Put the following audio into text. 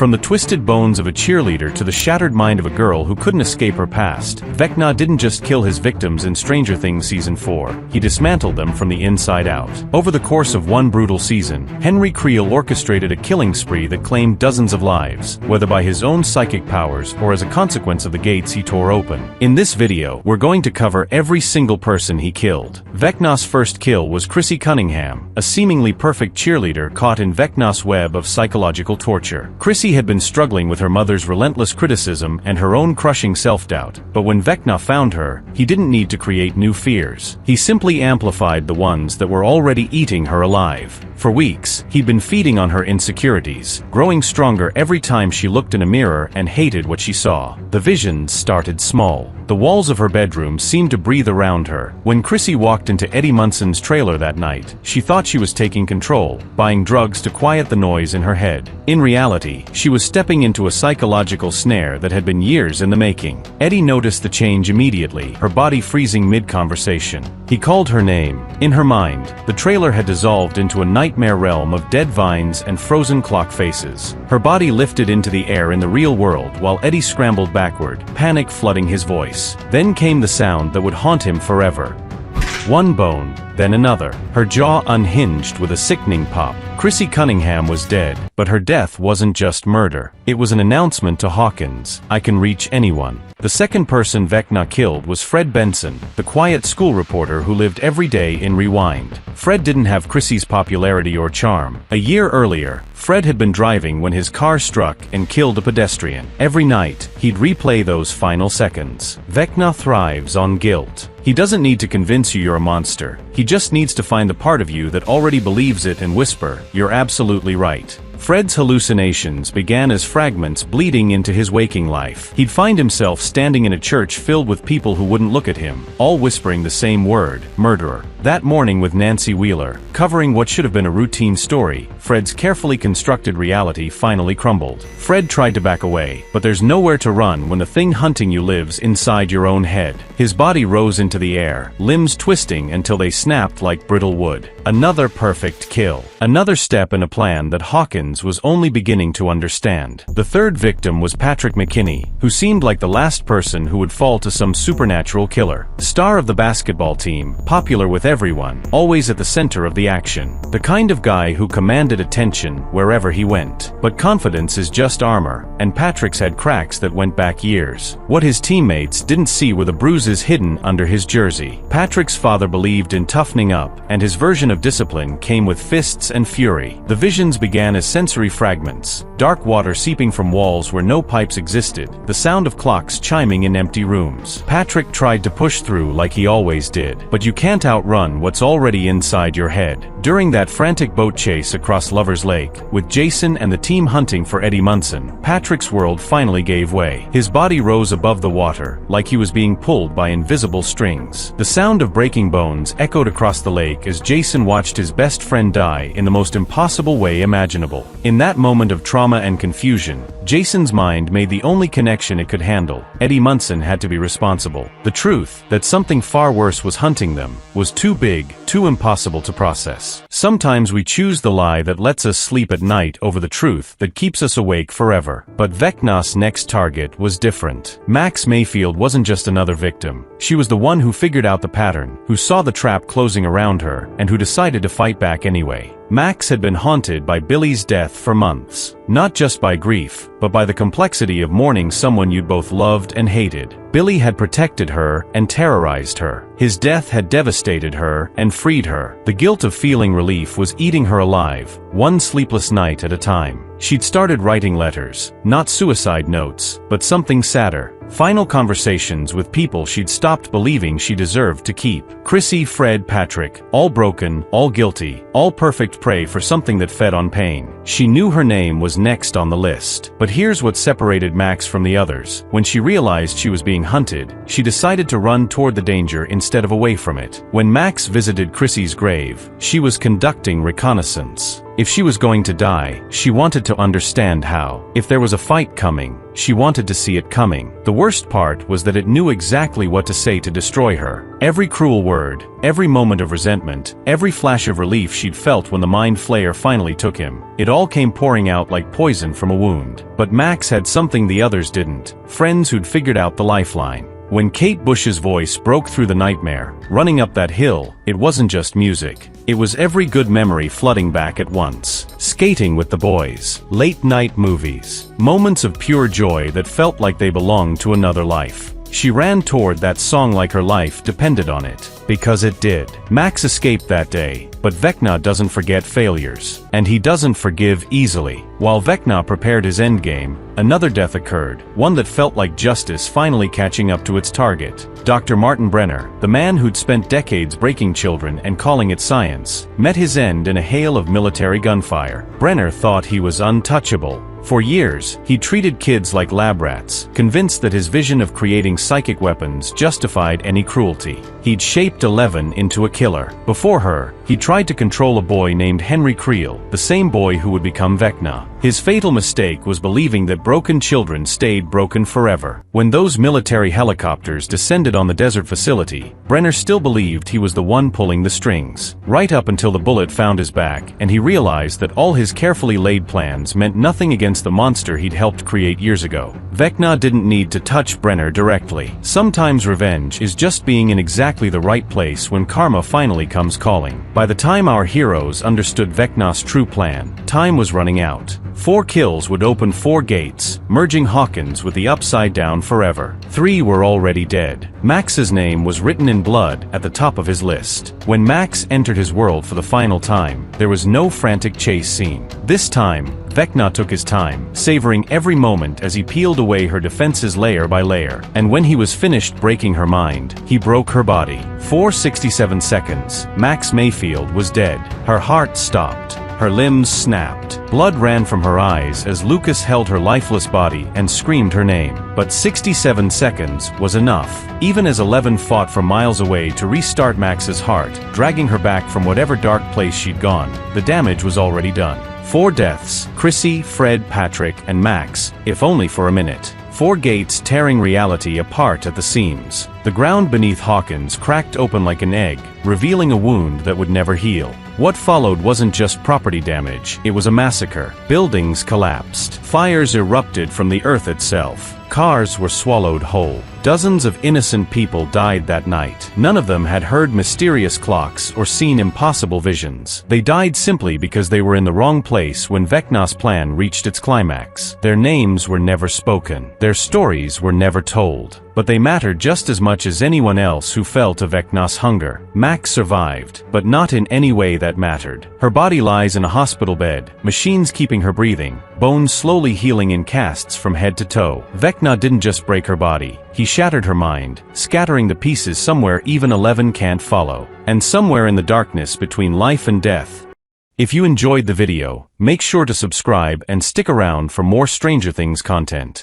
From the twisted bones of a cheerleader to the shattered mind of a girl who couldn't escape her past, Vecna didn't just kill his victims in Stranger Things Season 4, he dismantled them from the inside out. Over the course of one brutal season, Henry Creel orchestrated a killing spree that claimed dozens of lives, whether by his own psychic powers or as a consequence of the gates he tore open. In this video, we're going to cover every single person he killed. Vecna's first kill was Chrissy Cunningham, a seemingly perfect cheerleader caught in Vecna's web of psychological torture. Chrissy had been struggling with her mother's relentless criticism and her own crushing self-doubt, but when Vecna found her, he didn't need to create new fears. He simply amplified the ones that were already eating her alive. For weeks, he'd been feeding on her insecurities, growing stronger every time she looked in a mirror and hated what she saw. The visions started small. The walls of her bedroom seemed to breathe around her. When Chrissy walked into Eddie Munson's trailer that night, she thought she was taking control, buying drugs to quiet the noise in her head. In reality, she was stepping into a psychological snare that had been years in the making. Eddie noticed the change immediately, her body freezing mid-conversation. He called her name. In her mind, the trailer had dissolved into a nightmare realm of dead vines and frozen clock faces. Her body lifted into the air in the real world while Eddie scrambled backward, panic flooding his voice. Then came the sound that would haunt him forever. One bone, then another. Her jaw unhinged with a sickening pop. Chrissy Cunningham was dead, but her death wasn't just murder. It was an announcement to Hawkins, "I can reach anyone." The second person Vecna killed was Fred Benson, the quiet school reporter who lived every day in Rewind. Fred didn't have Chrissy's popularity or charm. A year earlier, Fred had been driving when his car struck and killed a pedestrian. Every night, he'd replay those final seconds. Vecna thrives on guilt. He doesn't need to convince you you're a monster. He just needs to find the part of you that already believes it and whisper, "You're absolutely right." Fred's hallucinations began as fragments bleeding into his waking life. He'd find himself standing in a church filled with people who wouldn't look at him, all whispering the same word, murderer. That morning with Nancy Wheeler, covering what should have been a routine story, Fred's carefully constructed reality finally crumbled. Fred tried to back away, but there's nowhere to run when the thing hunting you lives inside your own head. His body rose into the air, limbs twisting until they snapped like brittle wood. Another perfect kill. Another step in a plan that Hawkins was only beginning to understand. The third victim was Patrick McKinney, who seemed like the last person who would fall to some supernatural killer. Star of the basketball team, popular with everyone, always at the center of the action. The kind of guy who commanded attention wherever he went. But confidence is just armor, and Patrick's had cracks that went back years. What his teammates didn't see were the bruises hidden under his jersey. Patrick's father believed in toughening up, and his version of discipline came with fists and fury. The visions began as sensory fragments, dark water seeping from walls where no pipes existed, the sound of clocks chiming in empty rooms. Patrick tried to push through like he always did, but you can't outrun what's already inside your head. During that frantic boat chase across Lover's Lake, with Jason and the team hunting for Eddie Munson, Patrick's world finally gave way. His body rose above the water, like he was being pulled by invisible strings. The sound of breaking bones echoed across the lake as Jason watched his best friend die in the most impossible way imaginable. In that moment of trauma and confusion, Jason's mind made the only connection it could handle. Eddie Munson had to be responsible. The truth, that something far worse was hunting them, was too big, too impossible to process. Sometimes we choose the lie that lets us sleep at night over the truth that keeps us awake forever. But Vecna's next target was different. Max Mayfield wasn't just another victim. She was the one who figured out the pattern, who saw the trap closing around her, and who decided to fight back anyway. Max had been haunted by Billy's death for months. Not just by grief, but by the complexity of mourning someone you'd both loved and hated. Billy had protected her and terrorized her. His death had devastated her and freed her. The guilt of feeling relief was eating her alive, one sleepless night at a time. She'd started writing letters, not suicide notes, but something sadder. Final conversations with people she'd stopped believing she deserved to keep. Chrissy, Fred, Patrick, all broken, all guilty, all perfect prey for something that fed on pain. She knew her name was next on the list. But here's what separated Max from the others. When she realized she was being hunted, she decided to run toward the danger instead of away from it. When Max visited Chrissy's grave, she was conducting reconnaissance. If she was going to die, she wanted to understand how. If there was a fight coming, she wanted to see it coming. The worst part was that it knew exactly what to say to destroy her. Every cruel word, every moment of resentment, every flash of relief she'd felt when the mind flayer finally took him. It all came pouring out like poison from a wound. But Max had something the others didn't. Friends who'd figured out the lifeline. When Kate Bush's voice broke through the nightmare, running up that hill, it wasn't just music. It was every good memory flooding back at once. Skating with the boys, late-night movies, moments of pure joy that felt like they belonged to another life. She ran toward that song like her life depended on it. Because it did. Max escaped that day, but Vecna doesn't forget failures. And he doesn't forgive easily. While Vecna prepared his endgame, another death occurred, one that felt like justice finally catching up to its target. Dr. Martin Brenner, the man who'd spent decades breaking children and calling it science, met his end in a hail of military gunfire. Brenner thought he was untouchable. For years, he treated kids like lab rats, convinced that his vision of creating psychic weapons justified any cruelty. He'd shaped 11 into a killer. Before her, he tried to control a boy named Henry Creel, the same boy who would become Vecna. His fatal mistake was believing that broken children stayed broken forever. When those military helicopters descended on the desert facility, Brenner still believed he was the one pulling the strings. Right up until the bullet found his back, and he realized that all his carefully laid plans meant nothing against the monster he'd helped create years ago. Vecna didn't need to touch Brenner directly. Sometimes revenge is just being in exactly the right place when karma finally comes calling. By the time our heroes understood Vecna's true plan, time was running out. 4 kills would open 4 gates, merging Hawkins with the Upside Down forever. 3 were already dead. Max's name was written in blood at the top of his list. When Max entered his world for the final time, there was no frantic chase scene. This time, Vecna took his time, savoring every moment as he peeled away her defenses layer by layer. And when he was finished breaking her mind, he broke her body. 467 seconds, Max Mayfield was dead. Her heart stopped. Her limbs snapped. Blood ran from her eyes as Lucas held her lifeless body and screamed her name. But 67 seconds was enough. Even as 11 fought for miles away to restart Max's heart, dragging her back from whatever dark place she'd gone, the damage was already done. 4 deaths, Chrissy, Fred, Patrick, and Max, if only for a minute. 4 gates tearing reality apart at the seams. The ground beneath Hawkins cracked open like an egg, revealing a wound that would never heal. What followed wasn't just property damage, it was a massacre. Buildings collapsed. Fires erupted from the earth itself. Cars were swallowed whole. Dozens of innocent people died that night. None of them had heard mysterious clocks or seen impossible visions. They died simply because they were in the wrong place when Vecna's plan reached its climax. Their names were never spoken. Their stories were never told. But they mattered just as much as anyone else who fell to Vecna's hunger. Max survived, but not in any way that mattered. Her body lies in a hospital bed, machines keeping her breathing, bones slowly healing in casts from head to toe. Vecna didn't just break her body. He shattered her mind, scattering the pieces somewhere even 11 can't follow. And somewhere in the darkness between life and death. If you enjoyed the video, make sure to subscribe and stick around for more Stranger Things content.